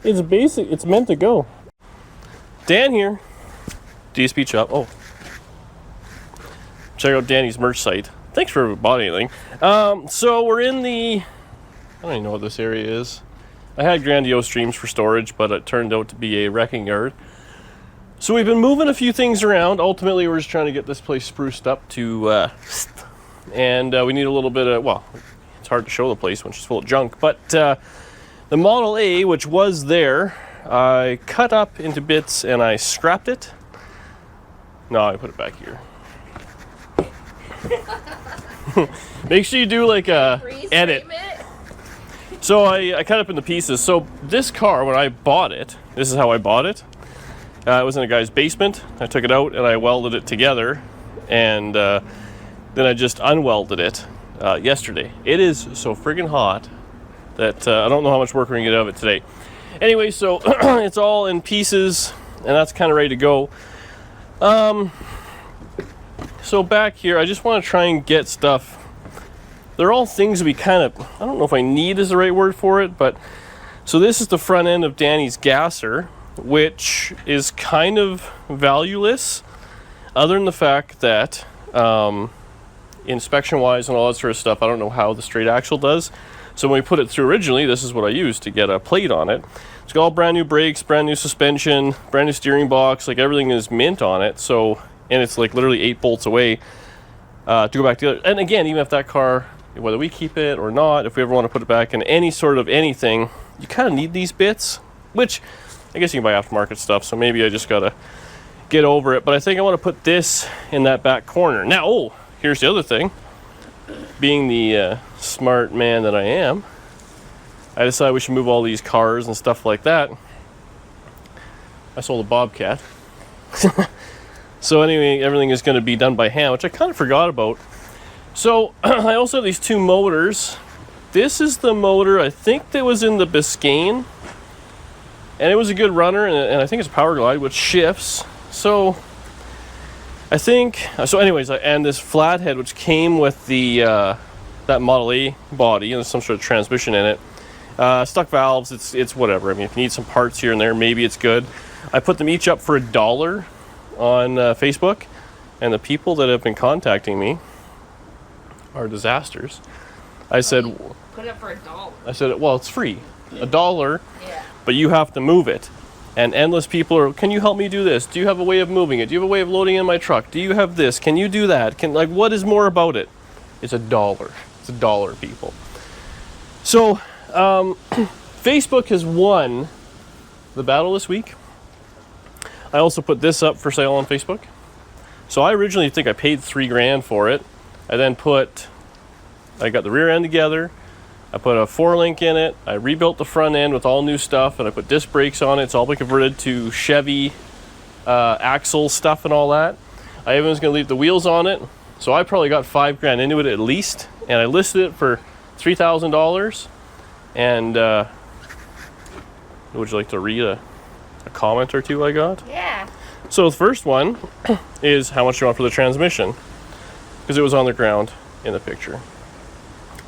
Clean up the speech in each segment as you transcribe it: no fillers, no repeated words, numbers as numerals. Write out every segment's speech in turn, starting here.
It's basic. It's meant to go. Dan here. DSP Shop. Oh. Check out Danny's merch site. Thanks for buying anything. So we're in the... I don't even know what this area is. I had grandiose dreams for storage, but it turned out to be a wrecking yard. So we've been moving a few things around. Ultimately, we're just trying to get this place spruced up to... and we need a little bit of... Well, it's hard to show the place when she's full of junk. But the Model A, which was there, I cut up into bits and I scrapped it. No, I put it back here. Make sure you do like a edit. So I cut up into pieces. So this car, when I bought it, this is how I bought it. It was in a guy's basement. I took it out and I welded it together, and then I just unwelded it yesterday. It is so friggin' hot that I don't know how much work we're gonna get out of it today. Anyway, so it's all in pieces, and that's kind of ready to go. So back here, I just want to try and get stuff. They're all things we kind of, I don't know if I need is the right word for it, but so this is the front end of Danny's gasser, which is kind of valueless, other than the fact that inspection wise and all that sort of stuff, I don't know how the straight axle does. So when we put it through originally, this is what I used to get a plate on it. It's got all brand new brakes, brand new suspension, brand new steering box, like everything is mint on it. So, and it's like literally 8 bolts away to go back together. And again, even if that car, whether we keep it or not, if we ever want to put it back in any sort of anything, you kind of need these bits, which I guess you can buy aftermarket stuff. So maybe I just got to get over it. But I think I want to put this in that back corner. Now, oh, here's the other thing. Being the smart man that I am, I decided we should move all these cars and stuff like that. I sold a Bobcat. So anyway, everything is going to be done by hand, which I kind of forgot about. So I also have these two motors. This is the motor, I think that was in the Biscayne. And it was a good runner, and I think it's a Power Glide, which shifts. So I think, so anyways, and this flathead, which came with the that Model A body, and there's some sort of transmission in it. Stuck valves, it's whatever. I mean, if you need some parts here and there, maybe it's good. I put them each up for $1 on Facebook, and the people that have been contacting me are disasters. I said, put it up for $1. I said, well, it's free, $1, yeah. But you have to move it. And endless people are, can you help me do this? Do you have a way of moving it? Do you have a way of loading in my truck? Do you have this? Can you do that? Like, what is more about it? It's $1. It's $1, people. So, Facebook has won the battle this week. I also put this up for sale on Facebook. So I originally think I paid $3,000 for it. I then I got the rear end together. I put a 4-link in it. I rebuilt the front end with all new stuff, and I put disc brakes on it. It's all been converted to Chevy axle stuff and all that. I even was going to leave the wheels on it. So I probably got $5,000 into it at least, and I listed it for $3,000. And would you like to read a comment or two I got? Yeah. So the first one is how much you want for the transmission, because it was on the ground in the picture.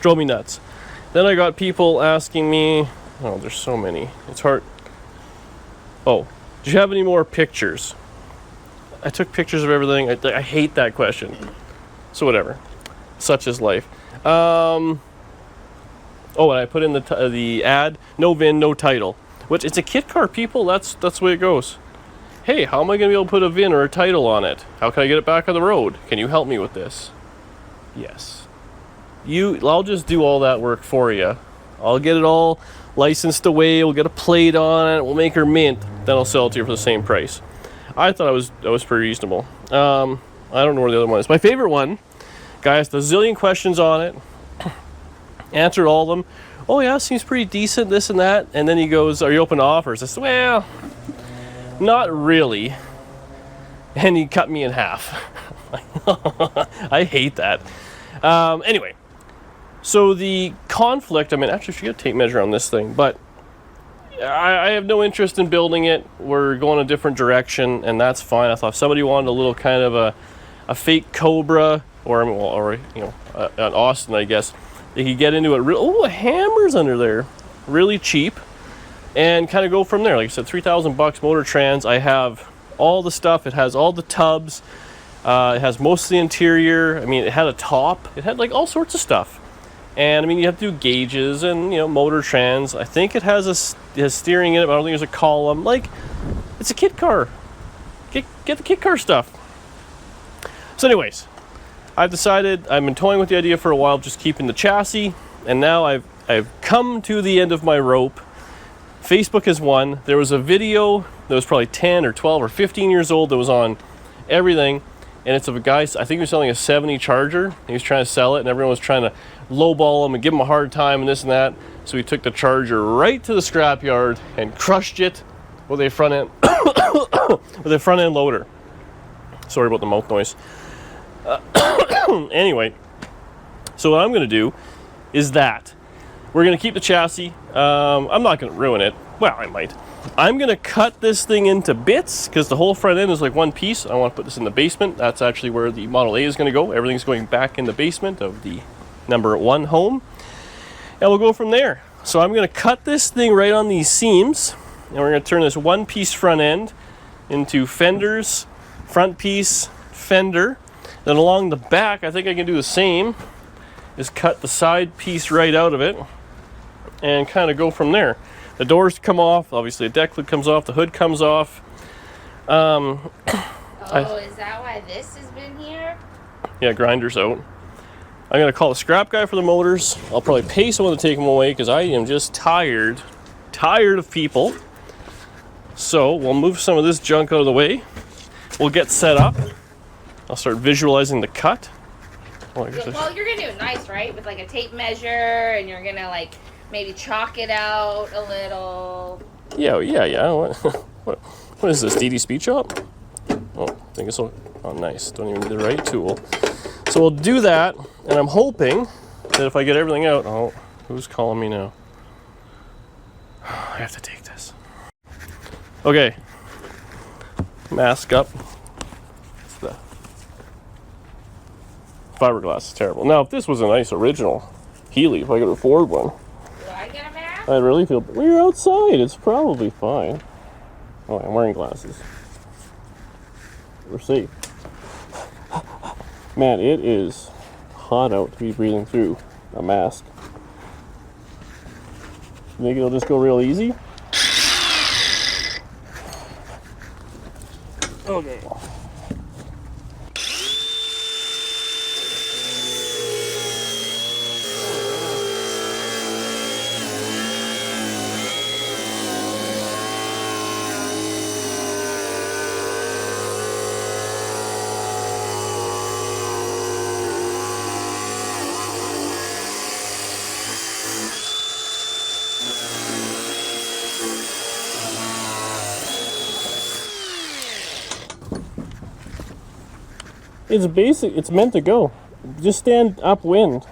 Drove me nuts. Then I got people asking me, oh, there's so many. It's hard. Oh, do you have any more pictures? I took pictures of everything. I hate that question. So whatever. Such is life. Oh, and I put in the ad, no VIN, no title. Which, it's a kit car, people. That's the way it goes. Hey, how am I going to be able to put a VIN or a title on it? How can I get it back on the road? Can you help me with this? Yes. I'll just do all that work for you. I'll get it all licensed away. We'll get a plate on it. We'll make her mint. Then I'll sell it to you for the same price. I thought that was pretty reasonable. I don't know where the other one is. My favorite one, guy asked a zillion questions on it. Answered all of them. Oh yeah, seems pretty decent, this and that. And then he goes, are you open to offers? I said, well, not really. And he cut me in half. I hate that. Anyway. So the conflict, I mean, actually, I should get a tape measure on this thing, but I have no interest in building it. We're going a different direction, and that's fine. I thought if somebody wanted a little kind of a fake Cobra, or you know, an Austin, I guess, they could get into it. Oh, a hammer's under there. Really cheap. and kind of go from there. Like I said, $3,000 motor trans. I have all the stuff. It has all the tubs. It has most of the interior. I mean, it had a top. It had like all sorts of stuff. And I mean, you have to do gauges and, you know, motor trans. I think it has steering in it, but I don't think there's a column. Like, it's a kit car. Get the kit car stuff. So anyways, I've decided, I've been toying with the idea for a while, just keeping the chassis, and now I've come to the end of my rope. Facebook has won. There was a video that was probably 10 or 12 or 15 years old that was on everything, and it's of a guy, I think he was selling a 70 Charger. He was trying to sell it, and everyone was trying to lowball him and give him a hard time and this and that. So he took the Charger right to the scrapyard and crushed it with a front end with a front end loader. Sorry about the mouth noise. Anyway, so what I'm going to do is that we're going to keep the chassis. I'm not going to ruin it. Well, I might. I'm going to cut this thing into bits because the whole front end is like one piece. I want to put this in the basement. That's actually where the Model A is going to go. Everything's going back in the basement of the number 1 home. And we'll go from there. So I'm going to cut this thing right on these seams. And we're going to turn this one piece front end into fenders, front piece, fender. Then along the back, I think I can do the same, is cut the side piece right out of it and kind of go from there. The doors come off, obviously the deck lid comes off, the hood comes off. Is that why this has been here? Yeah, grinder's out. I'm going to call the scrap guy for the motors. I'll probably pay someone to take them away because I am just tired of people. So we'll move some of this junk out of the way. We'll get set up. I'll start visualizing the cut. Well, you're going to do it nice, right? With like a tape measure, and you're going to like maybe chalk it out a little. Yeah. What is this, DD Speed Shop? Oh, I think it's so. Oh, nice. Don't even need the right tool. So we'll do that, and I'm hoping that if I get everything out. Oh, who's calling me now? I have to take this. Okay. Mask up. The fiberglass is terrible. Now, if this was a nice original Healey, if I could afford one, do I get a mask? I really feel. Well, you're outside. It's probably fine. Oh, I'm wearing glasses. We're safe. Man, it is hot out to be breathing through a mask. Think it'll just go real easy? Okay. It's basic, it's meant to go. Just stand upwind.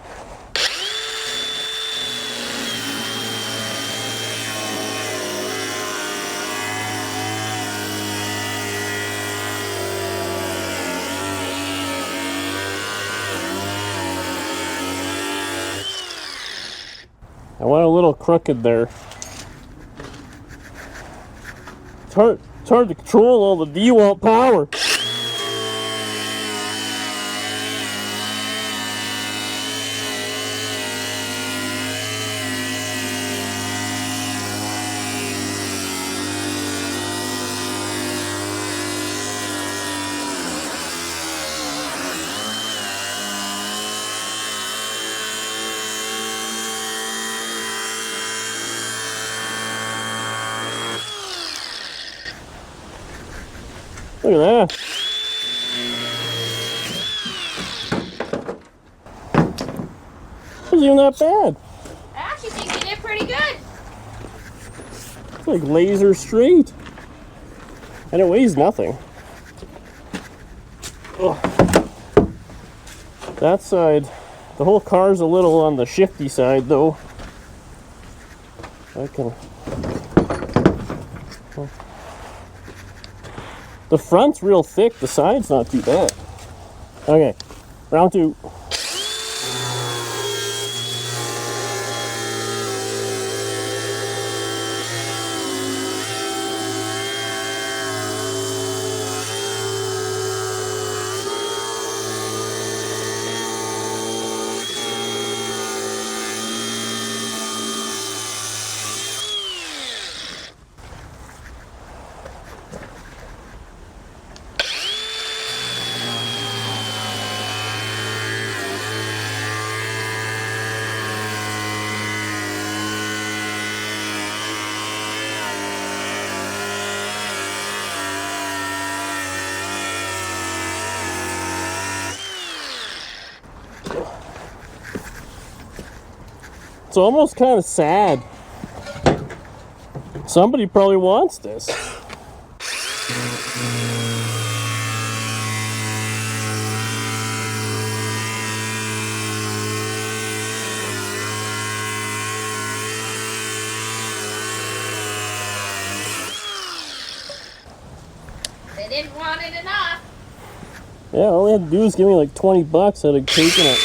I went a little crooked there. It's hard to control all the DeWalt power. Look at that. It wasn't even that bad. I actually think you did pretty good. It's like laser straight. And it weighs nothing. Ugh. That side, the whole car's a little on the shifty side though. I can... The front's real thick, the side's not too bad. Okay, round 2. It's almost kind of sad. Somebody probably wants this. They didn't want it enough. Yeah, all they had to do was give me like 20 bucks. I'd have taken it.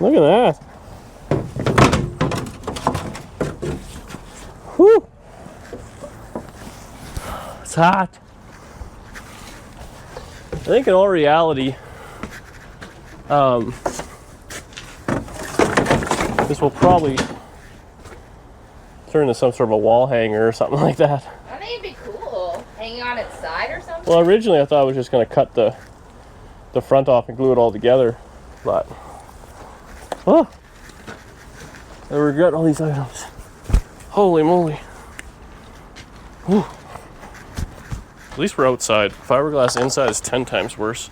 Look at that. Whew. It's hot. I think in all reality, this will probably turn into some sort of a wall hanger or something like that. I think it'd be cool. Hanging on its side or something? Well, originally I thought I was just going to cut the front off and glue it all together, but oh, I regret all these items. Holy moly. Whew. At least we're outside. Fiberglass inside is 10 times worse.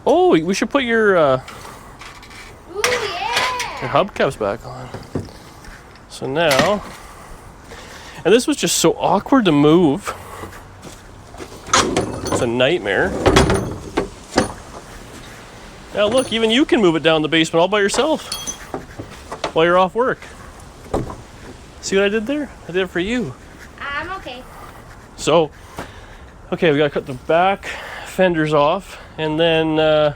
Oh, we should put your Ooh, yeah! your hubcaps back on. So now, and this was just so awkward to move. It's a nightmare. Now look, even you can move it down the basement all by yourself while you're off work. See what I did there? I did it for you. I'm okay. So, okay, we gotta cut the back fenders off, and then I'm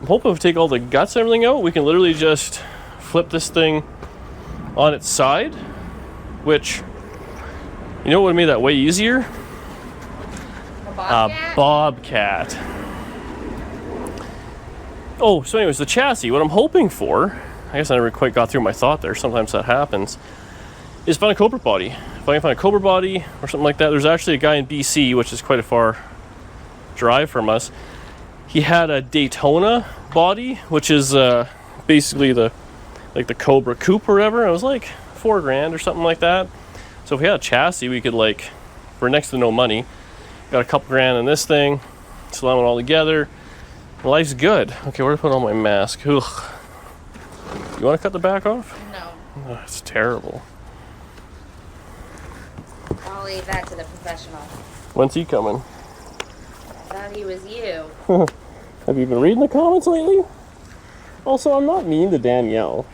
hoping if we take all the guts and everything out, we can literally just flip this thing on its side, which, you know what would have made that way easier? A bobcat? A bobcat. Oh, so anyways, the chassis, what I'm hoping for, I guess I never quite got through my thought there, sometimes that happens, is find a Cobra body. If I can find a Cobra body or something like that, there's actually a guy in BC, which is quite a far drive from us. He had a Daytona body, which is basically the Cobra coupe or whatever. It was like $4,000 or something like that. So if we had a chassis, we could, like, for next to no money, got a couple grand in this thing, slam it all together. Life's good. Okay, where to put on my mask? Ugh. You want to cut the back off? No. Oh, it's terrible. I'll leave that to the professional. When's he coming? I thought he was you. Have you been reading the comments lately? Also, I'm not mean to Danielle.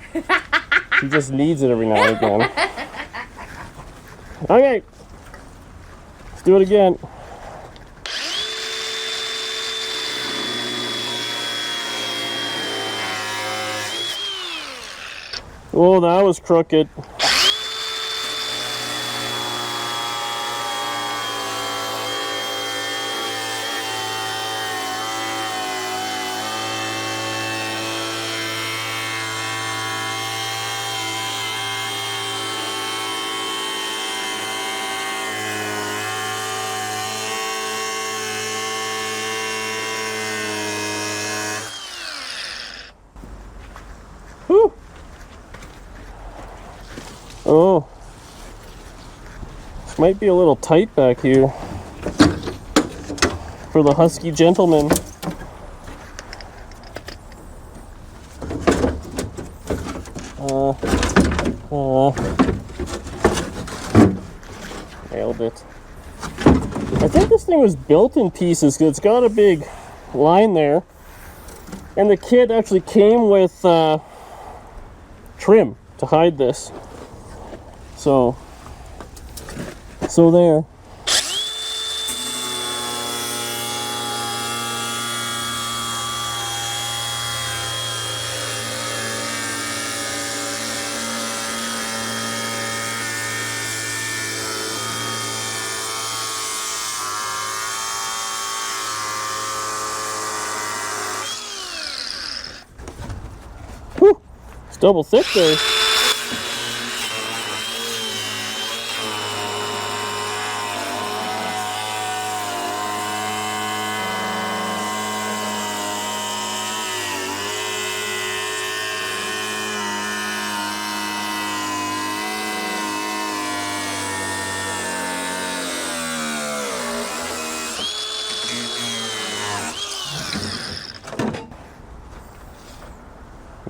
She just needs it every now and again. Okay. Let's do it again. Oh, that was crooked. Whew. Oh, this might be a little tight back here for the husky gentleman. Nailed it. I think this thing was built in pieces because it's got a big line there, and the kit actually came with trim to hide this. So there. Whew, it's double thick there.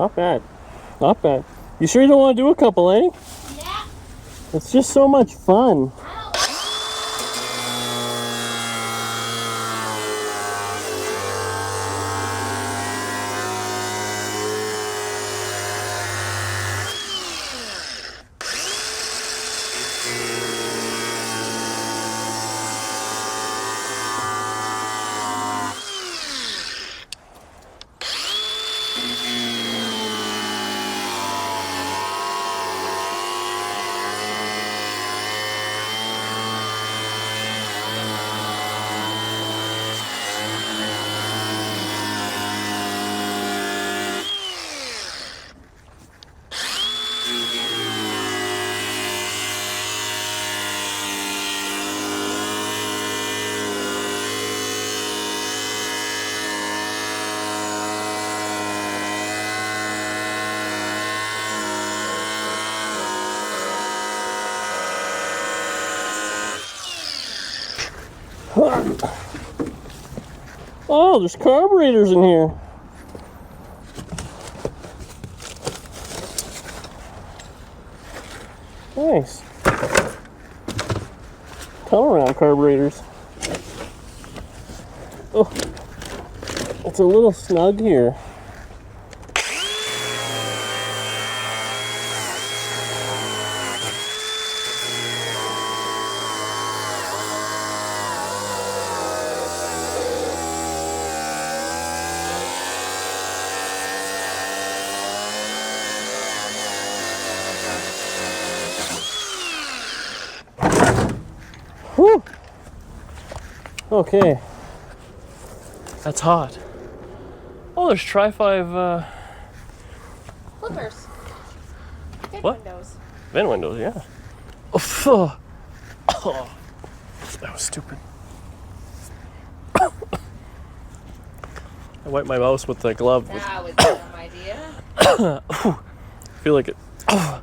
Not bad. Not bad. You sure you don't want to do a couple, eh? Yeah. It's just so much fun. Oh, there's carburetors in here. Nice. Come around carburetors. Oh, it's a little snug here. Whew. Okay. That's hot. Oh, there's Tri-5 Flippers. Vent What? windows. vent windows, yeah. Oh, oh, that was stupid. I wiped my mouse with the glove. That was a dumb idea. I feel like it. Oh,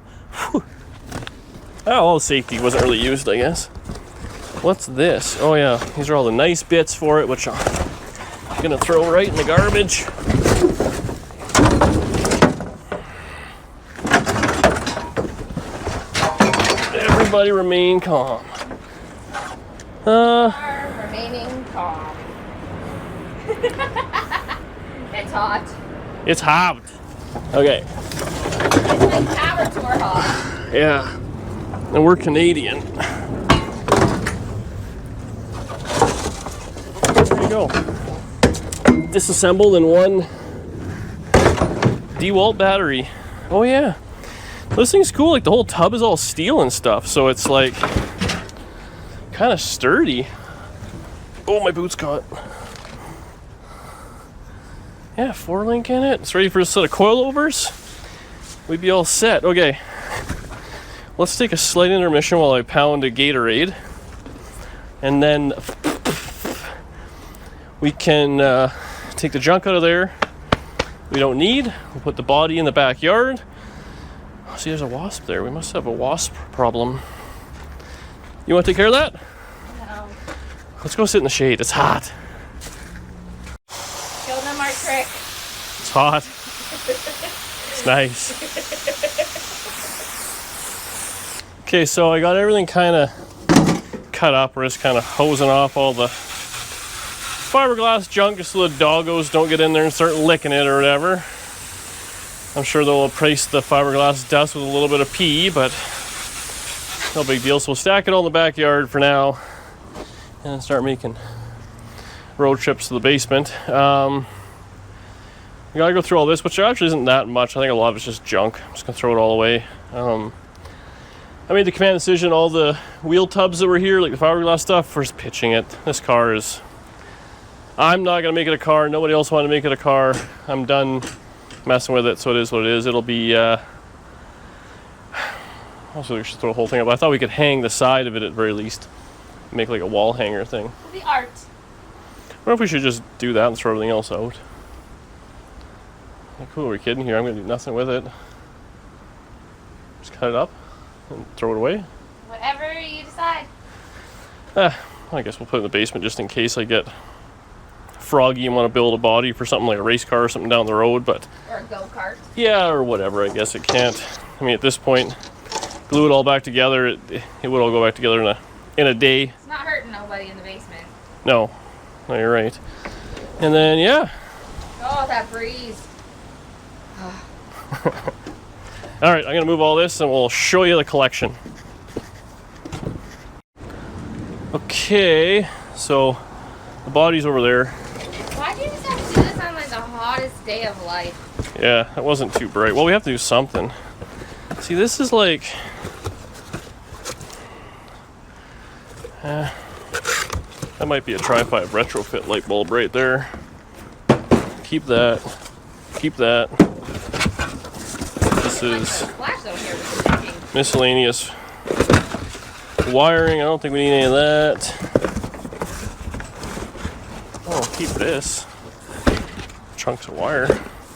all the safety wasn't really used, I guess. What's this? Oh yeah, these are all the nice bits for it, which I'm gonna throw right in the garbage. Everybody remain calm. Remaining calm. It's hot. It's hot. Okay. It's like power tour hot. Yeah. And we're Canadian. There you go. Disassembled in one DeWalt battery. Oh yeah. This thing's cool. Like the whole tub is all steel and stuff, so it's like kind of sturdy. Oh, my boot's caught. Yeah, 4-link in it. It's ready for a set of coilovers. We'd be all set. Okay. Let's take a slight intermission while I pound a Gatorade. And then we can take the junk out of there we don't need. We'll put the body in the backyard. See, there's a wasp there. We must have a wasp problem. You want to take care of that? No. Let's go sit in the shade. It's hot. Show them our trick. It's hot. It's nice. Okay, so I got everything kind of cut up. We're just kind of hosing off all the fiberglass junk just so the doggos don't get in there and start licking it or whatever. I'm sure they'll replace the fiberglass dust with a little bit of pee, but no big deal. So we'll stack it all in the backyard for now and then start making road trips to the basement. We gotta go through all this, which actually isn't that much. I think a lot of it's just junk. I'm just gonna throw it all away. I made the command decision, all the wheel tubs that were here, like the fiberglass stuff, we're just pitching it. This car is, I'm not gonna make it a car. Nobody else wanted to make it a car. I'm done messing with it, so it is what it is. It'll be also we should throw the whole thing up. I thought we could hang the side of it at very least, make like a wall hanger thing. The art. What if we should just do that and throw everything else out? Like, who are we kidding here? I'm gonna do nothing with it. Just cut it up and throw it away. Whatever you decide. I guess we'll put it in the basement just in case I get froggy and want to build a body for something like a race car or something down the road, but Or a go-kart. yeah, or whatever. I guess it can't. I mean, at this point, glue it all back together. It would all go back together in a day. It's not hurting nobody in the basement. No, you're right. And then yeah. Oh, that breeze. All right, I'm gonna move all this and we'll show you the collection. Okay, so the body's over there. Why do you just have to do this on like the hottest day of life? Yeah, it wasn't too bright. Well, we have to do something. See, this is like... that might be a Tri-5 retrofit light bulb right there. Keep that. Keep that. This is miscellaneous wiring. I don't think we need any of that. Oh, keep this. Chunks of wire.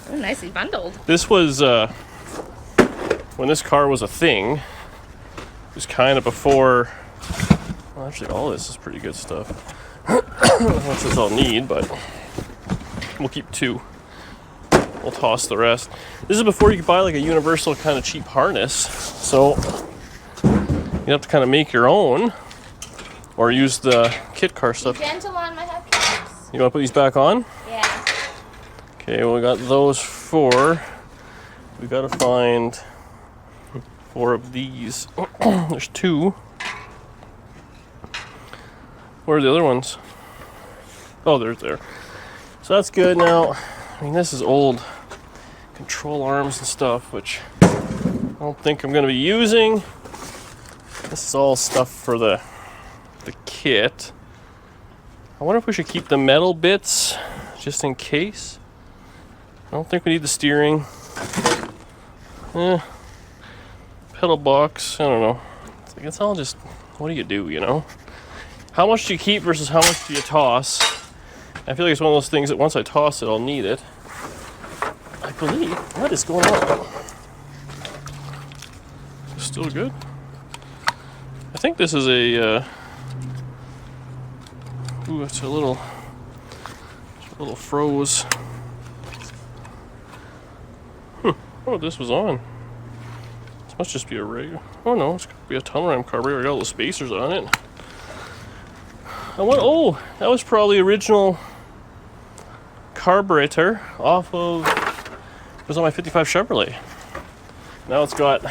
Oh, nicely bundled. This was when this car was a thing. It was kind of before. Well, actually, all this is pretty good stuff. I don't know how much this I'll need, but we'll keep 2. We'll toss the rest. This is before you could buy like a universal kind of cheap harness. So you have to kind of make your own or use the Kit-car stuff. Be gentle on my hubcaps. You want to put these back on? Yeah. Okay, well, we got those 4. We got to find 4 of these. There's 2. Where are the other ones? Oh, there's there. So that's good. Now, I mean, this is old control arms and stuff, which I don't think I'm going to be using. This is all stuff for the kit. I wonder if we should keep the metal bits just in case. I don't think we need the steering. Pedal box, I don't know. It's all just, what do, you know? How much do you keep versus how much do you toss? I feel like it's one of those things that once I toss it, I'll need it. I believe. What is going on? Still good? I think this is a, ooh, it's a little froze. Oh, this was on. This must just be a rig. Oh no, it's gonna be a tunnel ram carburetor. I got all the spacers on it. Oh, that was probably original carburetor off of, it was on my 55 Chevrolet. Now it's got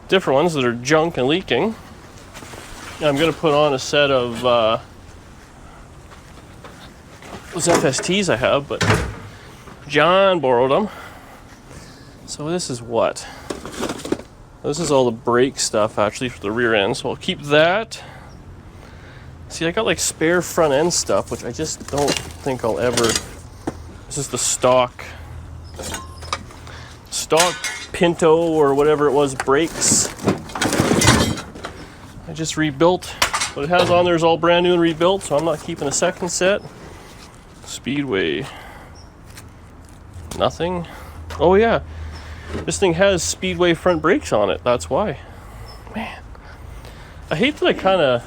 different ones that are junk and leaking. And I'm gonna put on a set of those FSTs I have, but John borrowed them. So this is what? This is all the brake stuff actually for the rear end, so I'll keep that. See, I got like spare front end stuff, which I just don't think I'll ever. This is the stock Pinto or whatever it was brakes. I just rebuilt. What it has on there is all brand new and rebuilt, so I'm not keeping a second set. Speedway. Nothing. Oh yeah. This thing has Speedway front brakes on it. That's why. Man. I hate that I kind of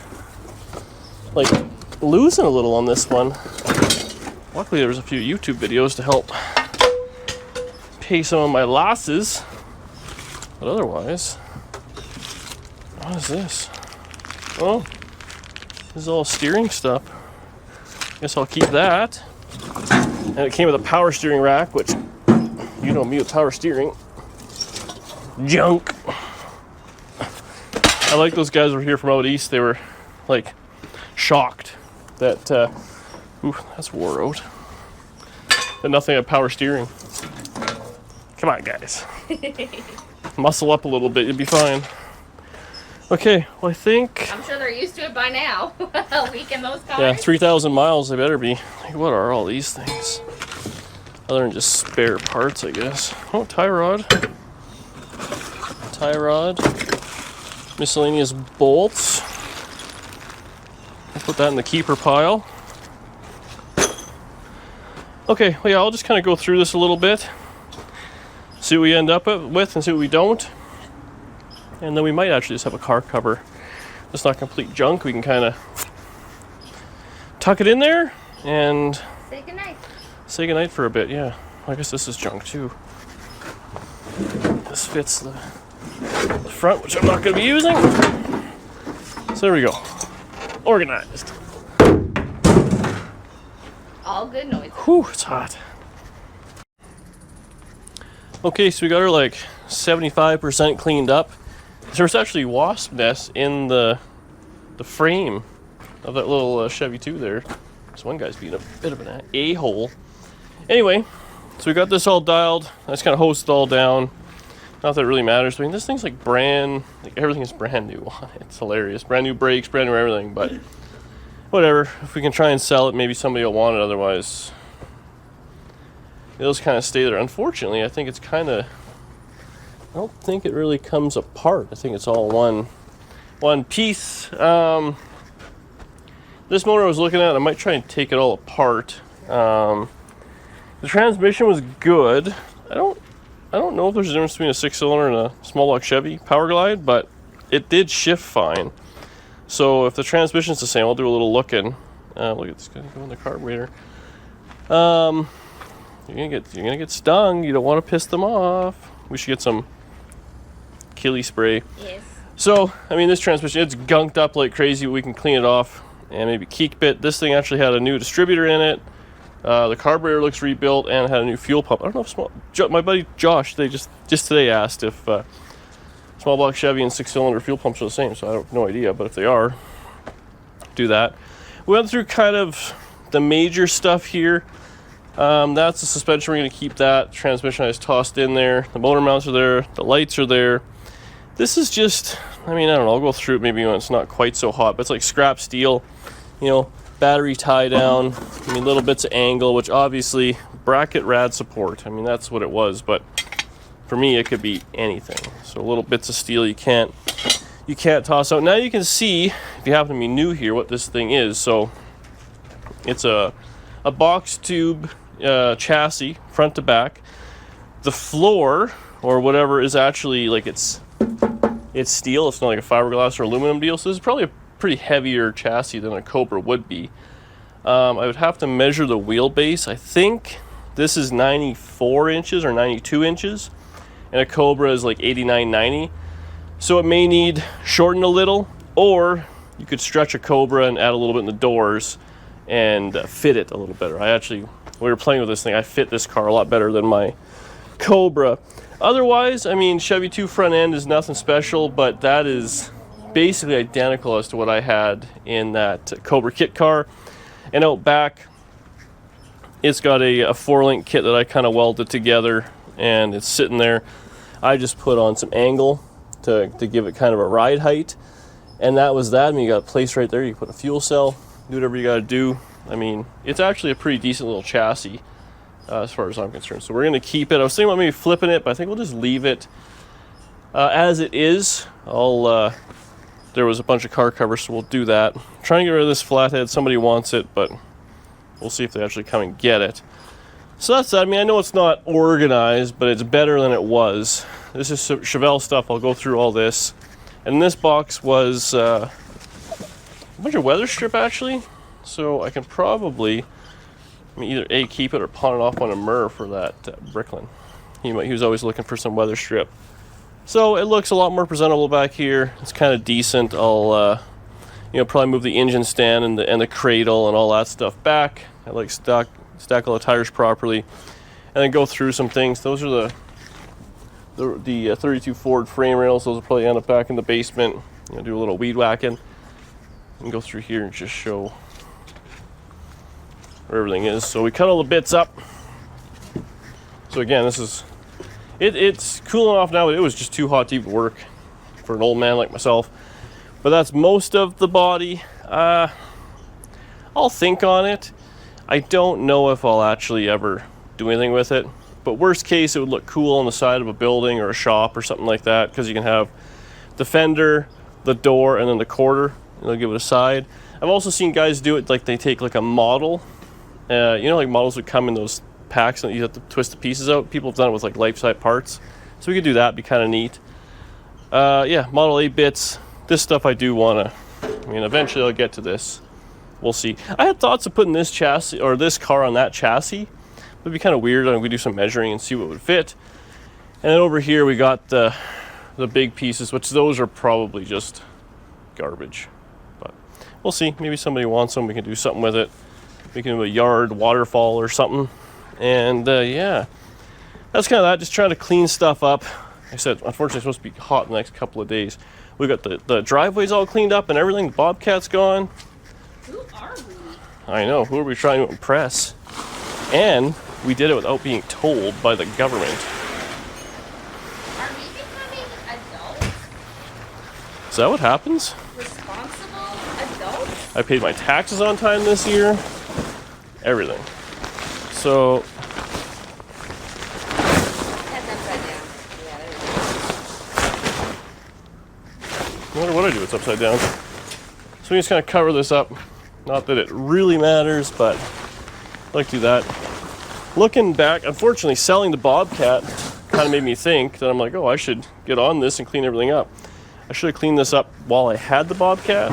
like losing a little on this one. Luckily there was a few YouTube videos to help pay some of my losses. But otherwise, what is this? Oh, this is all steering stuff. Guess I'll keep that. And it came with a power steering rack, which you know me with power steering. Junk. I like those guys over here from out east. They were like shocked that ooh, that's wore out. That nothing had power steering. Come on, guys. Muscle up a little bit, you'll be fine. Okay, well I think I'm sure they're used to it by now. A week in those cars. yeah, 3,000 miles they better be. Like, what are all these things? Other than just spare parts, I guess. Oh, tie rod. Tie rod. Miscellaneous bolts. I'll put that in the keeper pile. Okay, well yeah, I'll just kind of go through this a little bit. See what we end up with and see what we don't. And then we might actually just have a car cover. It's not complete junk. We can kind of tuck it in there and Say goodnight. Say goodnight for a bit, yeah. I guess this is junk too. This fits the front, which I'm not going to be using. So there we go. Organized. All good noises. Whew, it's hot. Okay, so we got her like 75% cleaned up. There's actually wasp nests in the frame of that little Chevy 2 there. So one guy's being a bit of an a-hole. Anyway, so we got this all dialed. I just kind of hosed it all down. Not that it really matters. I mean, this thing's like everything is brand new on it. It's hilarious. Brand new brakes, brand new everything, but whatever. If we can try and sell it, maybe somebody will want it. Otherwise, it'll just kind of stay there. Unfortunately, I think it's kind of, I don't think it really comes apart. I think it's all one piece. This motor I was looking at, I might try and take it all apart. The transmission was good. I don't know if there's a difference between a 6-cylinder and a small block Chevy Power Glide, but it did shift fine. So if the transmission's the same, I'll do a little looking. Look at this guy go in the carburetor. You're gonna get stung. You don't want to piss them off. We should get some killie spray. Yes. So I mean, this transmission, it's gunked up like crazy. We can clean it off and maybe keep it. This thing actually had a new distributor in it. The carburetor looks rebuilt and had a new fuel pump. I don't know if my buddy Josh, they just today asked if small block Chevy and 6-cylinder fuel pumps are the same, so I have no idea, but if they are, do that. We went through kind of the major stuff here. That's the suspension. We're going to keep that. Transmission I just tossed in there. The motor mounts are there. The lights are there. This is just, I mean, I don't know. I'll go through it maybe when it's not quite so hot, but it's like scrap steel, you know, battery tie down. I mean, little bits of angle, which obviously bracket rad support. I mean, that's what it was, but for me, it could be anything. So little bits of steel you can't toss out. Now you can see, if you happen to be new here, what this thing is. So it's a box tube chassis, front to back. The floor or whatever is actually like it's steel. It's not like a fiberglass or aluminum deal. So this is probably a pretty heavier chassis than a Cobra would be. I would have to measure the wheelbase. I think this is 94 inches or 92 inches, and a Cobra is like 89, 90. So it may need shortened a little, or you could stretch a Cobra and add a little bit in the doors and fit it a little better. When we were playing with this thing, I fit this car a lot better than my Cobra. Otherwise, I mean, Chevy 2 front end is nothing special, but that is basically identical as to what I had in that Cobra Kit-car. And out back, it's got a 4-link kit that I kind of welded together, and it's sitting there. I just put on some angle to give it kind of a ride height, and that was that. I mean, you got a place right there. You can put a fuel cell, do whatever you got to do. I mean, it's actually a pretty decent little chassis as far as I'm concerned. So we're going to keep it. I was thinking about maybe flipping it, but I think we'll just leave it as it is. There was a bunch of car covers, so we'll do that. I'm trying to get rid of this flathead. Somebody wants it, but we'll see if they actually come and get it. So that's that. I mean, I know it's not organized, but it's better than it was. This is Chevelle stuff. I'll go through all this. And in this box was a bunch of weather strip, actually. So I can probably either A, keep it or pawn it off on a Murr for that Bricklin. He was always looking for some weather strip. So it looks a lot more presentable back here. It's kind of decent. I'll probably move the engine stand and the cradle and all that stuff back. I like stack all the tires properly, and then go through some things. Those are the 32 Ford frame rails. Those will probably end up back in the basement. Do a little weed whacking and go through here and just show where everything is. So we cut all the bits up. So again, this is it's cooling off now, but it was just too hot to even work for an old man like myself. But that's most of the body. I'll think on it. I don't know if I'll actually ever do anything with it, but worst case, it would look cool on the side of a building or a shop or something like that, because you can have the fender, the door, and then the quarter, and they'll give it a side. I've also seen guys do it like they take like a model, like models would come in those packs and you have to twist the pieces out. People have done it with like life-size parts, so we could do that. Be kind of neat. Model A bits. This stuff I do want to, eventually I'll get to this. we'll see. I had thoughts of putting this chassis or this car on that chassis. It'd be kind of weird. I'm going to do some measuring and see what would fit. And then over here we got the big pieces, which those are probably just garbage. But we'll see. Maybe somebody wants them. We can do something with it. We can do a yard waterfall or something. And yeah, that's kind of that. Just trying to clean stuff up. Like I said, unfortunately, it's supposed to be hot in the next couple of days. We got the driveways all cleaned up and everything. The Bobcat's gone. Who are we? I know. Who are we trying to impress? And we did it without being told by the government. Are we becoming adults? Is that what happens? Responsible adults? I paid my taxes on time this year. Everything. So That's upside down. Yeah, there no matter what I do, it's upside down. So we just kind of cover this up. Not that it really matters, but I like to do that. Looking back, unfortunately, selling the Bobcat kind of made me think that I'm like, oh, I should get on this and clean everything up. I should have cleaned this up while I had the Bobcat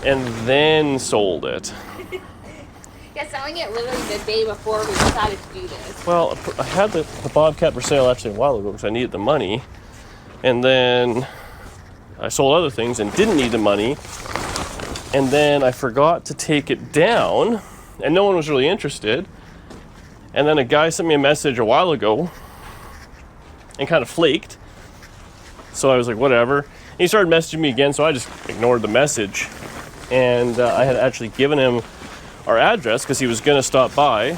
and then sold it. Yeah, selling it literally the day before we decided to do this. Well, I had the Bobcat for sale actually a while ago because I needed the money. And then I sold other things and didn't need the money. And then I forgot to take it down and no one was really interested. And then a guy sent me a message a while ago and kind of flaked. So I was like, whatever. And he started messaging me again, so I just ignored the message. And I had actually given him our address because he was going to stop by.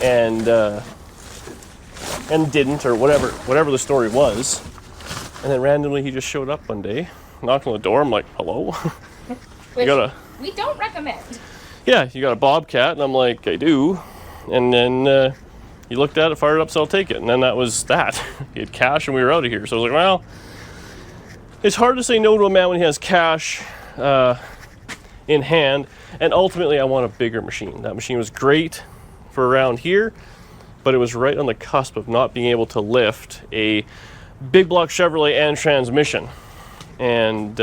And didn't, or whatever the story was. And then randomly he just showed up one day, knocked on the door. I'm like, hello? Which we don't recommend. Yeah, you got a Bobcat, and I'm like, I do. And then he looked at it, fired it up, so I'll take it. And then that was that. He had cash, and we were out of here. So I was like, well, it's hard to say no to a man when he has cash in hand. And ultimately, I want a bigger machine. That machine was great for around here, but it was right on the cusp of not being able to lift a big block Chevrolet and transmission. And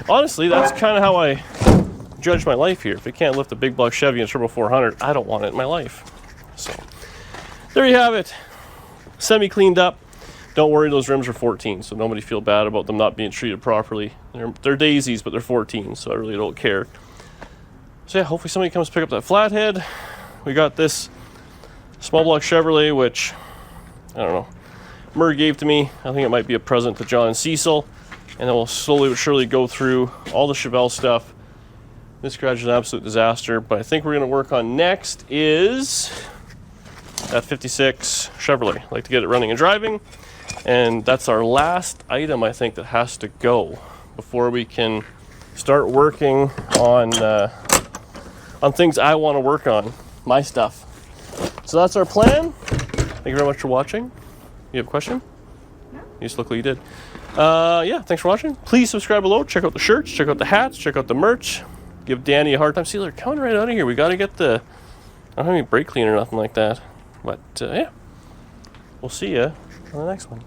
honestly, that's kind of how I judge my life here. If it can't lift a big block Chevy and Turbo 400, I don't want it in my life. So there you have it. Semi cleaned up. Don't worry, those rims are 14, so nobody feel bad about them not being treated properly. They're daisies, but they're 14, so I really don't care. So yeah, hopefully somebody comes pick up that flathead. We got this small block Chevrolet, which, I don't know, Murr gave to me. I think it might be a present to John and Cecil. And then we'll slowly but surely go through all the Chevelle stuff. This garage is an absolute disaster, but I think we're going to work on next is that 56 Chevrolet. I'd like to get it running and driving. And that's our last item, I think, that has to go before we can start working on things I want to work on, my stuff. So that's our plan. Thank you very much for watching. You have a question? No. You just look like you did. Yeah, thanks for watching. Please subscribe below. Check out the shirts, check out the hats, check out the merch. Give Danny a hard time. See, they're coming right out of here. We got to get the... I don't have any brake cleaner or nothing like that. But, yeah. We'll see ya on the next one.